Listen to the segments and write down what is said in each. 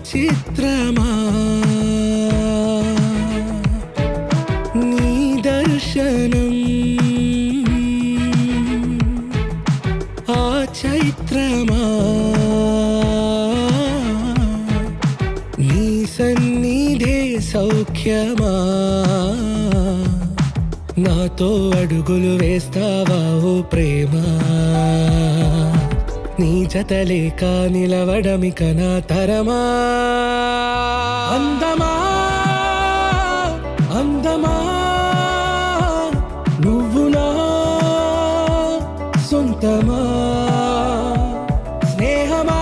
చిత్రమా నీ దర్శనం ఆ చైత్రమా నీ సన్నిధే సౌఖ్యమా నాతో అడుగులు వేస్తావా ఓ ప్రేమ నీ జతలేక నిలవడమిక నా తరమా అందమా అందమా నువ్వు నా సొంతమా స్నేహమా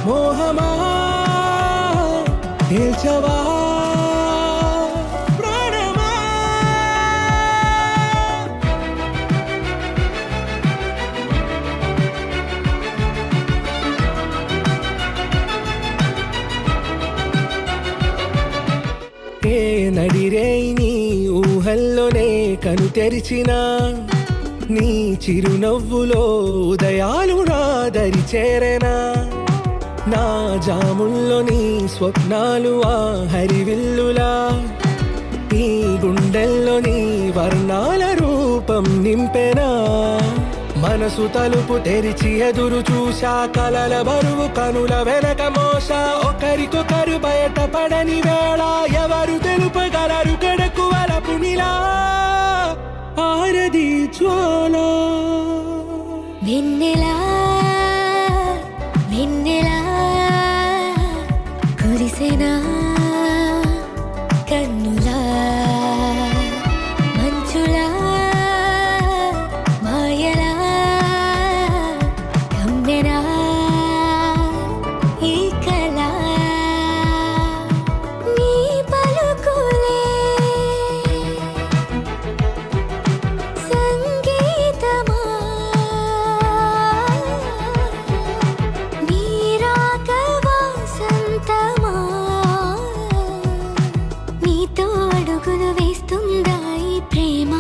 మోహమా తేల్చవా నడిరే నీ ఊహల్లోనే కను తెరిచిన నీ చిరునవ్వులో ఉదయాలు నా దరి చేరెనా నా జాముల్లో నీ స్వప్నాలు ఆ హరివిల్లులా ఈ గుండెల్లో నీ వర్ణాల రూపం నింపెనా మనసు తలుపు తెరిచి ఎదురు చూశా కలల బరువు కనుల వెనక మోసా ఒకరికొకరు బయటపడని వేళ ఎవరు తెలుపగలరు గడకు వలపు నిలా ఆరది జ్వాల వెన్నెలా వెన్నెలా కురిసెనా కన్నులా మంచులా మాయలా కమ్మెనా ఈ కళ నీ పలుకులే సంగీతమా నీ రాక వాసంతమా నీతో అడుగులు వేస్తుందా ఈ ప్రేమ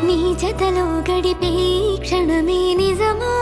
నీ జతలో గడిపే క్షణమే నిజమా